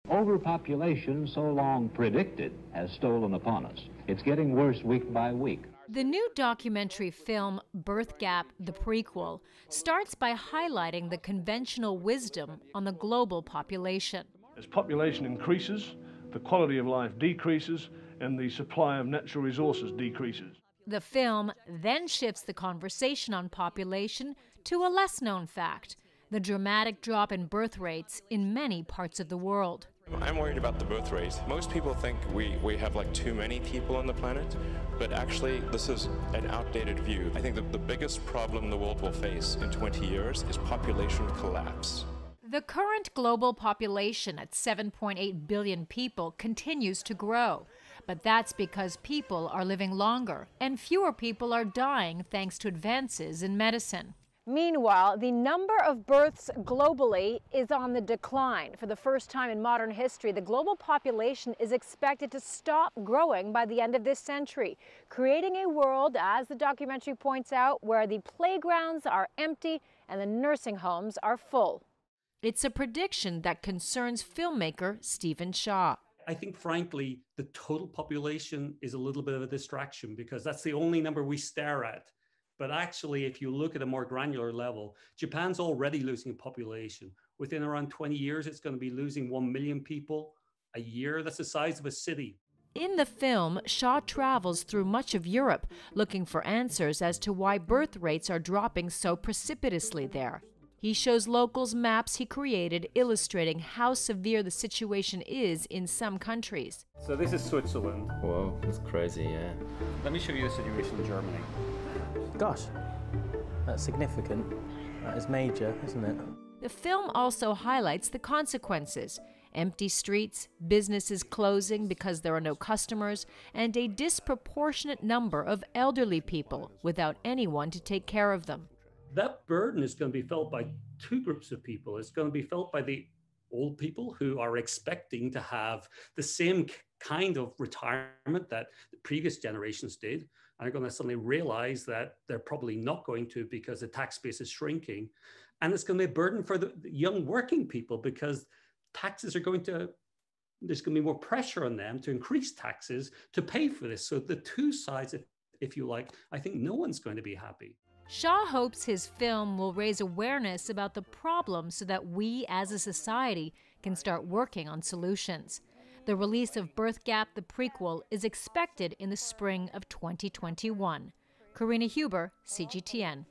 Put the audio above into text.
Overpopulation, so long predicted, has stolen upon us. It's getting worse week by week. The new documentary film, Birthgap, the Prequel, starts by highlighting the conventional wisdom on the global population. As population increases, the quality of life decreases, and the supply of natural resources decreases. The film then shifts the conversation on population to a less-known fact, the dramatic drop in birth rates in many parts of the world. I'm worried about the birth rate. Most people think we have like too many people on the planet, but actually this is an outdated view. I think that the biggest problem the world will face in 20 years is population collapse. The current global population at 7.8 billion people continues to grow, but that's because people are living longer and fewer people are dying thanks to advances in medicine. Meanwhile, the number of births globally is on the decline. For the first time in modern history, the global population is expected to stop growing by the end of this century, creating a world, as the documentary points out, where the playgrounds are empty and the nursing homes are full. It's a prediction that concerns filmmaker Stephen Shaw. I think, frankly, the total population is a little bit of a distraction because that's the only number we stare at. But actually, if you look at a more granular level, Japan's already losing population. Within around 20 years, it's going to be losing 1 million people a year. That's the size of a city. In the film, Shaw travels through much of Europe looking for answers as to why birth rates are dropping so precipitously there. He shows locals maps he created illustrating how severe the situation is in some countries. So this is Switzerland. Whoa, that's crazy, yeah. Let me show you the situation in Germany. Gosh, that's significant. That is major, isn't it? The film also highlights the consequences: empty streets, businesses closing because there are no customers, and a disproportionate number of elderly people without anyone to take care of them. That burden is going to be felt by two groups of people. It's going to be felt by the old people who are expecting to have the same kind of retirement that the previous generations did, and are going to suddenly realize that they're probably not going to because the tax base is shrinking. And it's going to be a burden for the young working people because taxes are going to, there's going to be more pressure on them to increase taxes to pay for this. So the two sides, if you like, I think no one's going to be happy. Shaw hopes his film will raise awareness about the problem so that we as a society can start working on solutions. The release of Birthgap, the Prequel, is expected in the spring of 2021. Karina Huber, CGTN.